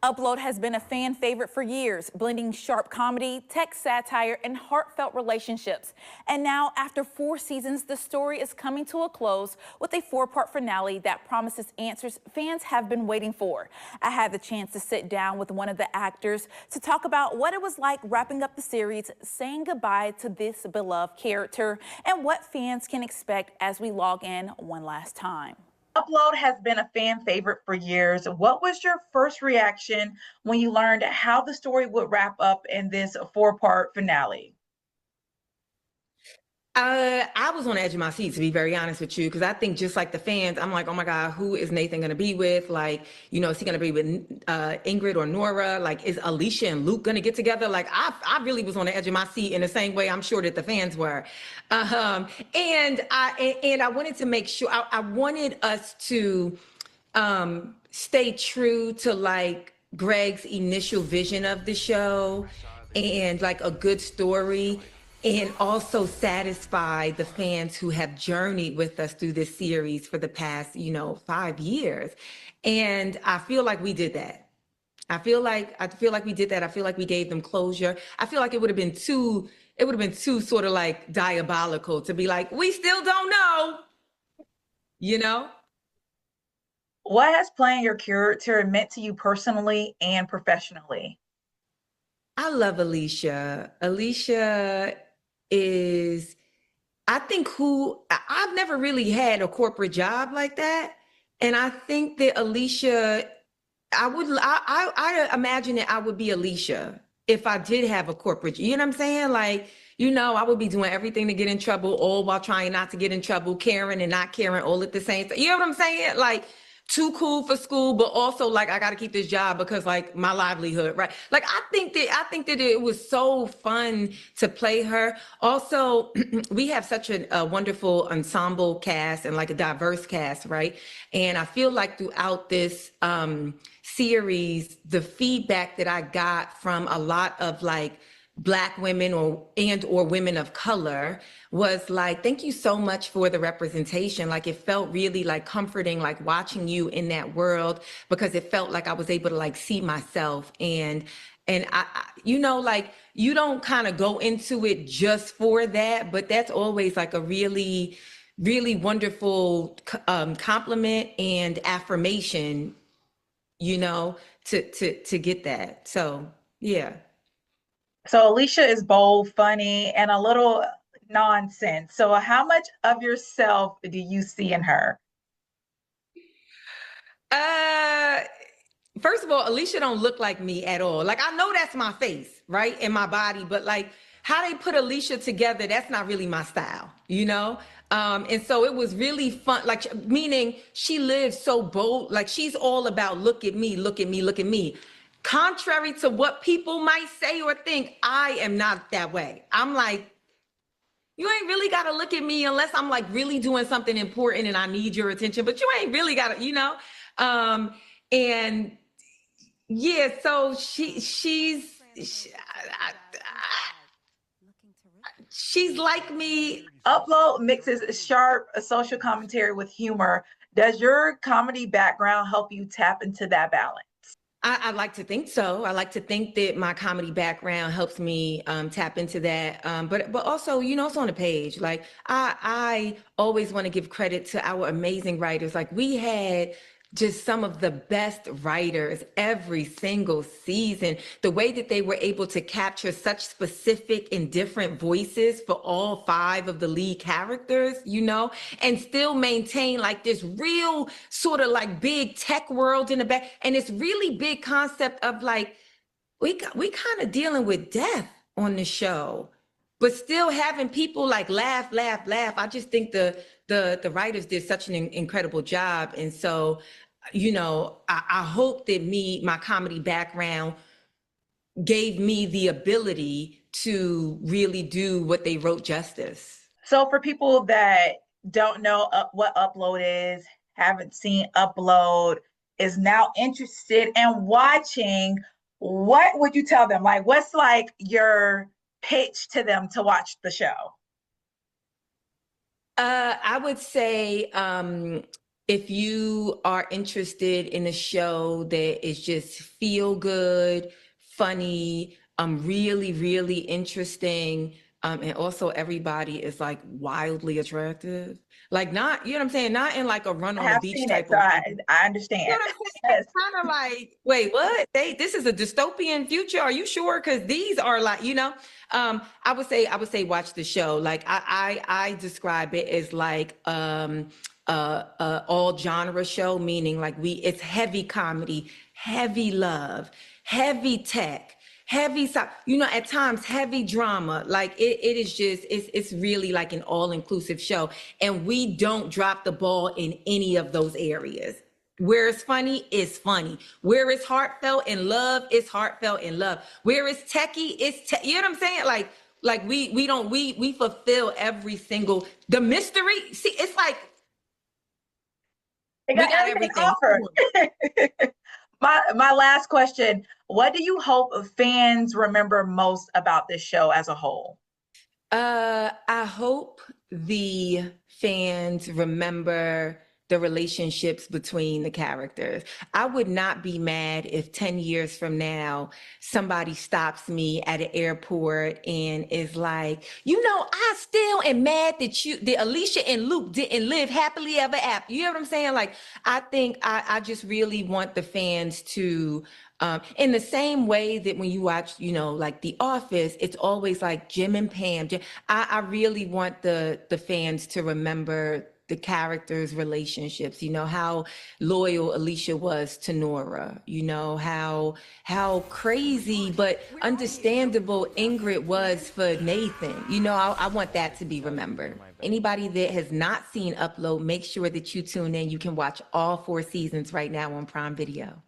Upload has been a fan favorite for years, blending sharp comedy, tech satire, and heartfelt relationships. And now, after 4 seasons, the story is coming to a close with a 4-part finale that promises answers fans have been waiting for. I had the chance to sit down with one of the actors to talk about what it was like wrapping up the series, saying goodbye to this beloved character, and what fans can expect as we log in one last time. Upload has been a fan favorite for years. What was your first reaction when you learned how the story would wrap up in this 4-part finale? I was on the edge of my seat, to be very honest with you, because I think just like the fans, I'm like, oh my God, who is Nathan going to be with? Like, is he going to be with Ingrid or Nora? Like, is Alicia and Luke going to get together? Like, I really was on the edge of my seat in the same way I'm sure that the fans were. And I wanted to make sure, I wanted us to stay true to like Greg's initial vision of the show and like a good story, and also satisfy the fans who have journeyed with us through this series for the past, 5 years. And I feel like we did that. I feel like we did that. I feel like we gave them closure. I feel like it would have been too sort of like diabolical to be like, we still don't know, you know? What has playing your character meant to you personally and professionally? I love Alicia. Alicia is, I think I've never really had a corporate job like that. And I think that Alicia, I imagine that I would be Alicia if I did have a corporate, you know what I'm saying? Like, I would be doing everything to get in trouble, all while trying not to get in trouble, caring and not caring all at the same time. You know what I'm saying? Like, too cool for school, but also like I got to keep this job because like my livelihood, right? Like I think that it was so fun to play her. Also, we have such a wonderful ensemble cast and like a diverse cast, right? And I feel like throughout this series, the feedback that I got from a lot of like Black women or women of color was like, thank you so much for the representation. Like it felt really like comforting, like watching you in that world, because it felt like I was able to like see myself. And like you don't kind of go into it just for that, but that's always like a really, really wonderful compliment and affirmation, to get that. So yeah. So Alicia is bold, funny, and a little nonsense. So how much of yourself do you see in her? Uh, First of all, Alicia don't look like me at all. Like I know that's my face, right? And my body, but like how they put Alicia together, that's not really my style, And so it was really fun, like meaning she lives so bold, like she's all about look at me, look at me, look at me. Contrary to what people might say or think, I am not that way. I'm like, you ain't really got to look at me unless I'm like really doing something important and I need your attention, but you ain't really got to, and yeah, so she's like me. Upload mixes sharp social commentary with humor. Does your comedy background help you tap into that balance? I like to think so. I like to think that my comedy background helps me tap into that. But also, it's on the page. Like I always want to give credit to our amazing writers. Like we had just some of the best writers every single season. The way that they were able to capture such specific and different voices for all 5 of the lead characters, and still maintain like this real sort of like big tech world in the back. And this really big concept of like, we kind of dealing with death on the show, but still having people like laugh. I just think the writers did such an incredible job. And so, I hope that my comedy background gave me the ability to really do what they wrote justice. So for people that don't know what Upload is, haven't seen Upload, is now interested in watching, what would you tell them? Like, what's like your pitch to them to watch the show? I would say if you are interested in a show that is just feel good, funny, really, really interesting, and also everybody is like wildly attractive. Like not, you know what I'm saying? Not in like a run I on the have beach seen it, type so of way. I You know understand. what I'm saying? Yes. It's kind of like, wait, what? This is a dystopian future. Are you sure? Because these are like, I would say watch the show. Like I describe it as like all genre show, meaning like it's heavy comedy, heavy love, heavy tech, heavy at times heavy drama. Like it is just it's really like an all-inclusive show, and we don't drop the ball in any of those areas. Where it's funny is funny. Where it's heartfelt and love is heartfelt and love. Where it's techie, you know what I'm saying? Like we don't we fulfill every single the mystery. See, it's like They we got got everything everything. offered. My last question, what do you hope fans remember most about this show as a whole? I hope the fans remember the relationships between the characters. I would not be mad if 10 years from now somebody stops me at an airport and is like, I still am mad that Alicia and Luke didn't live happily ever after. You know what I'm saying? Like, I think I just really want the fans to in the same way that when you watch, like The Office, it's always like Jim and Pam. I really want the fans to remember the characters' relationships. How loyal Alicia was to Nora. How crazy but understandable Ingrid was for Nathan. I want that to be remembered. Anybody that has not seen Upload, make sure that you tune in. You can watch all 4 seasons right now on Prime Video.